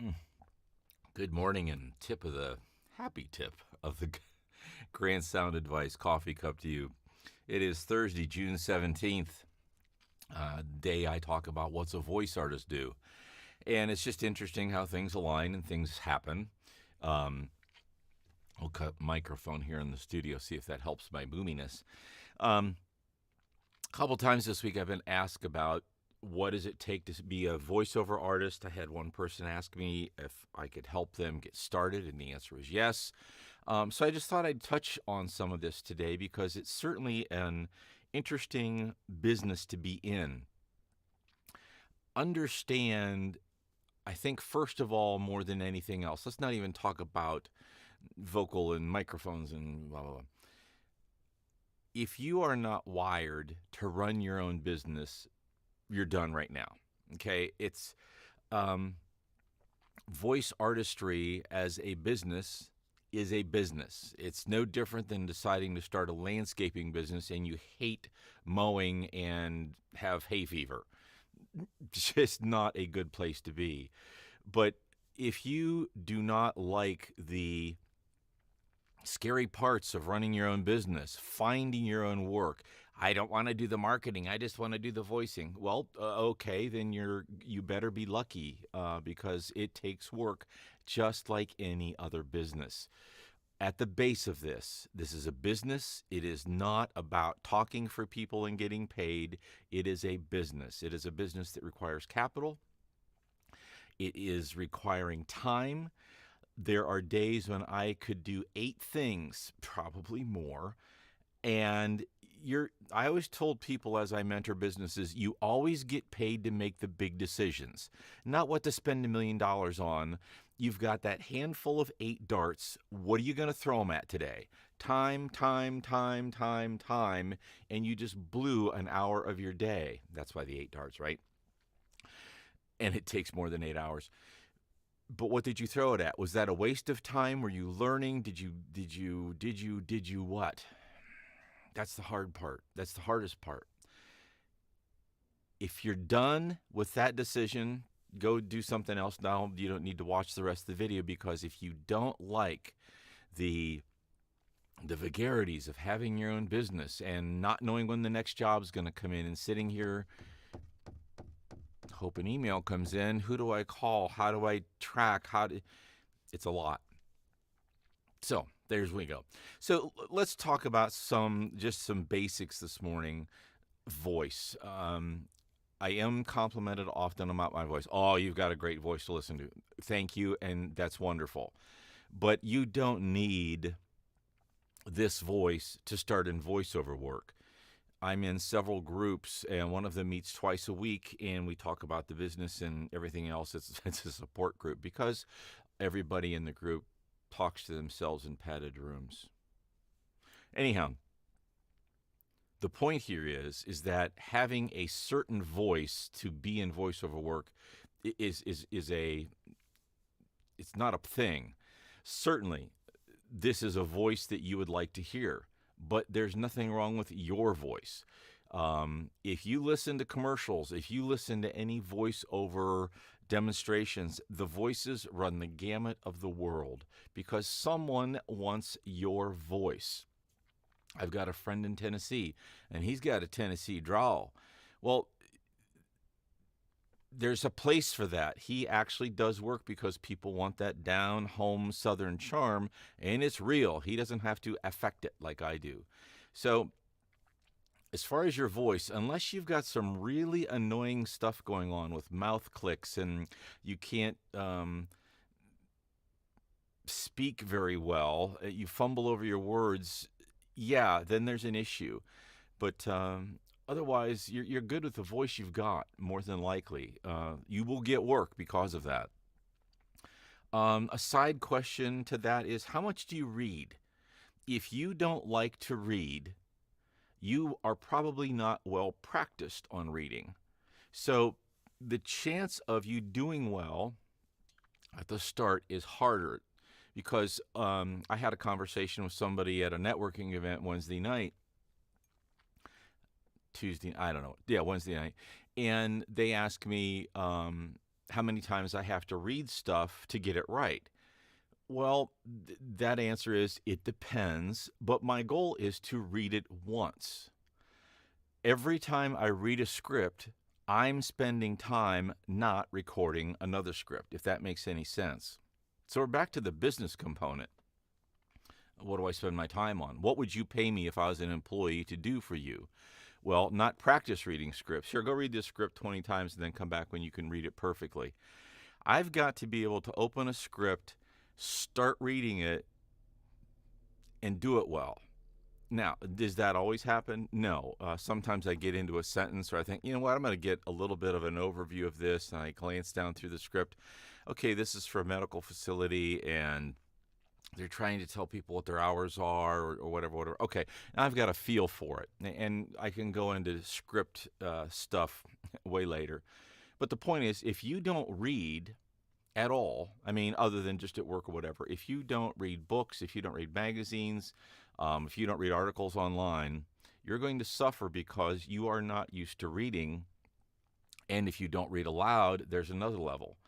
Mm. Good morning and happy tip of the Grand Sound Advice coffee cup to you. It is Thursday, June 17th, day I talk about what's a voice artist do. And it's just interesting how things align and things happen. Um, I'll cut microphone here in the studio, see if that helps my boominess. Um, a couple times this week I've been asked about what does it take to be a voiceover artist. I had one person ask me if I could help them get started, and the answer was yes. So I just thought I'd touch on some of this today because it's certainly an interesting business to be in. Understand, I think, first of all, more than anything else, let's not even talk about vocal and microphones and blah, blah, blah. If you are not wired to run your own business, you're done right now. Okay. It's um, voice artistry as a business is a business. It's no different than deciding to start a landscaping business and you hate mowing and have hay fever. Just not a good place to be. But if you do not like the scary parts of running your own business, finding your own work. I don't want to do the marketing. I just want to do the voicing. Well, okay, then you better be lucky because it takes work just like any other business. At the base of this is a business. It is not about talking for people and getting paid. It is a business. It is a business that requires capital. It is requiring time. There are days when I could do 8 things, probably more. And I always told people as I mentor businesses, you always get paid to make the big decisions, not what to spend $1 million on. You've got that handful of 8 darts. What are you going to throw them at today? Time, time, time, time, time. And you just blew an hour of your day. That's why the 8 darts, right? And it takes more than 8 hours. But what did you throw it at? Was that a waste of time? Were you learning? Did you what? That's the hard part. That's the hardest part. If you're done with that decision, go do something else now. You don't need to watch the rest of the video because if you don't like the vagaries of having your own business and not knowing when the next job is going to come in and sitting here hope an email comes in, who do I call? How do I track? It's a lot. So there's we go. So let's talk about some basics this morning. Voice. I am complimented often about my voice. Oh, you've got a great voice to listen to. Thank you, and that's wonderful. But you don't need this voice to start in voiceover work. I'm in several groups, and one of them meets twice a week, and we talk about the business and everything else. It's a support group because everybody in the group talks to themselves in padded rooms. Anyhow, the point here is that having a certain voice to be in voiceover work is a it's not a thing. Certainly, this is a voice that you would like to hear, but there's nothing wrong with your voice. If you listen to commercials, if you listen to any voiceover demonstrations, the voices run the gamut of the world because someone wants your voice. I've got a friend in Tennessee, and he's got a Tennessee drawl. Well, there's a place for that. He actually does work because people want that down home Southern charm, and it's real. He doesn't have to affect it like I do. So, as far as your voice, unless you've got some really annoying stuff going on with mouth clicks and you can't speak very well, you fumble over your words, yeah, then there's an issue. But otherwise, you're good with the voice you've got, more than likely. You will get work because of that. A side question to that is how much do you read? If you don't like to read, you are probably not well practiced on reading. So the chance of you doing well at the start is harder because I had a conversation with somebody at a networking event Wednesday night, Tuesday, I don't know. Yeah, Wednesday night. And they asked me, how many times I have to read stuff to get it right. Well, that answer is it depends, but my goal is to read it once. Every time I read a script, I'm spending time not recording another script, if that makes any sense. So we're back to the business component. What do I spend my time on? What would you pay me if I was an employee to do for you? Well, not practice reading scripts. Here, go read this script 20 times and then come back when you can read it perfectly. I've got to be able to open a script, start reading it, and do it well. Now, does that always happen? No. Sometimes I get into a sentence or I think, you know what, I'm going to get a little bit of an overview of this, and I glance down through the script. Okay, this is for a medical facility, and they're trying to tell people what their hours are or whatever. Okay, now I've got a feel for it, and I can go into script stuff way later. But the point is, if you don't read at all, I mean, other than just at work or whatever, if you don't read books, if you don't read magazines, if you don't read articles online, you're going to suffer because you are not used to reading. And if you don't read aloud, there's another level.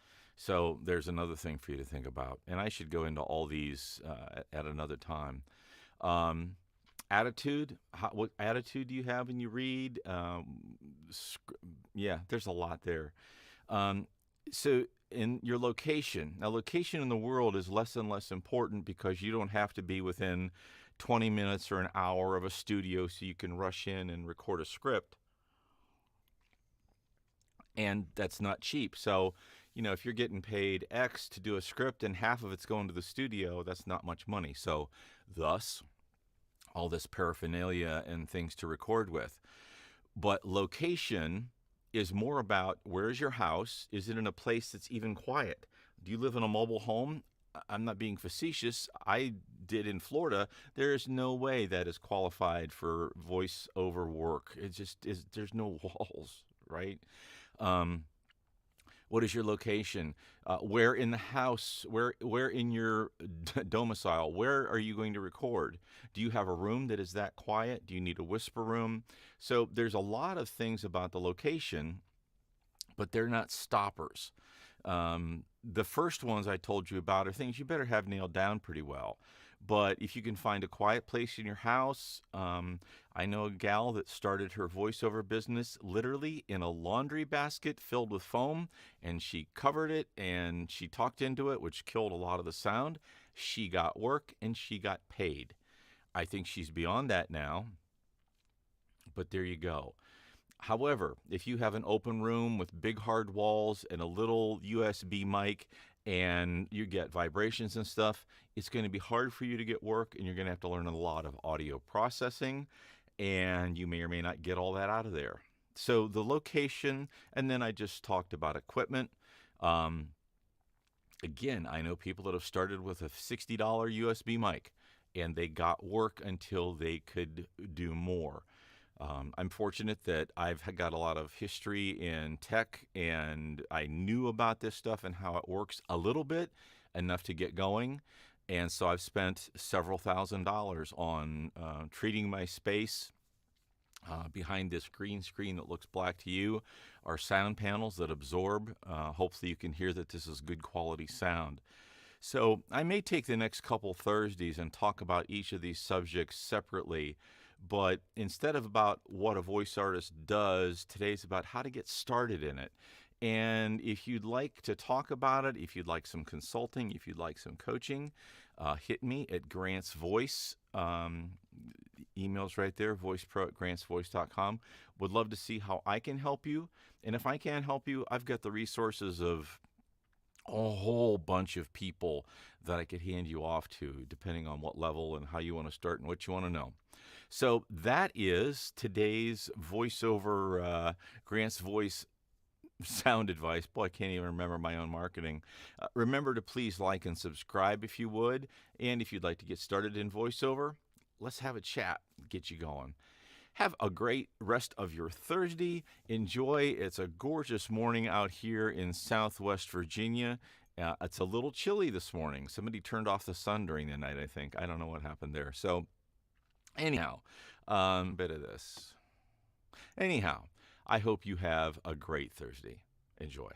So there's another thing for you to think about. And I should go into all these at another time. Attitude. What attitude do you have when you read? Yeah, there's a lot there. So in your location. Now, location in the world is less and less important because you don't have to be within 20 minutes or an hour of a studio so you can rush in and record a script. And that's not cheap. So, if you're getting paid X to do a script and half of it's going to the studio, that's not much money. So, thus, all this paraphernalia and things to record with. But location is more about where's your house? Is it in a place that's even quiet? Do you live in a mobile home? I'm not being facetious. I did in Florida. There is no way that is qualified for voiceover work. It just is. There's no walls, right? What is your location? Where in the house? Where in your domicile? Where are you going to record? Do you have a room that is that quiet? Do you need a whisper room? So there's a lot of things about the location, but they're not stoppers. The first ones I told you about are things you better have nailed down pretty well. But if you can find a quiet place in your house, I know a gal that started her voiceover business literally in a laundry basket filled with foam, and she covered it and she talked into it, which killed a lot of the sound. She got work and she got paid. I think she's beyond that now, but there you go. However, if you have an open room with big hard walls and a little USB mic and you get vibrations and stuff, it's going to be hard for you to get work, and you're going to have to learn a lot of audio processing, and you may or may not get all that out of there. So the location, and then I just talked about equipment. Again, I know people that have started with a $60 USB mic, and they got work until they could do more. I'm fortunate that I've got a lot of history in tech, and I knew about this stuff and how it works a little bit, enough to get going. And so I've spent several $1,000s on treating my space. Behind this green screen that looks black to you are sound panels that absorb. Hopefully you can hear that this is good quality sound. So I may take the next couple Thursdays and talk about each of these subjects separately. But instead of about what a voice artist does, today's about how to get started in it. And if you'd like to talk about it, if you'd like some consulting, if you'd like some coaching, hit me at Grant's Voice. Email's right there, voicepro@grantsvoice.com. Would love to see how I can help you. And if I can't help you, I've got the resources of a whole bunch of people that I could hand you off to, depending on what level and how you want to start and what you want to know. So that is today's voiceover, Grant's Voice sound advice. Boy, I can't even remember my own marketing. Remember to please like and subscribe if you would. And if you'd like to get started in voiceover, let's have a chat, get you going. Have a great rest of your Thursday. Enjoy. It's a gorgeous morning out here in Southwest Virginia. It's a little chilly this morning. Somebody turned off the sun during the night, I think. I don't know what happened there. So anyhow, bit of this. Anyhow, I hope you have a great Thursday. Enjoy.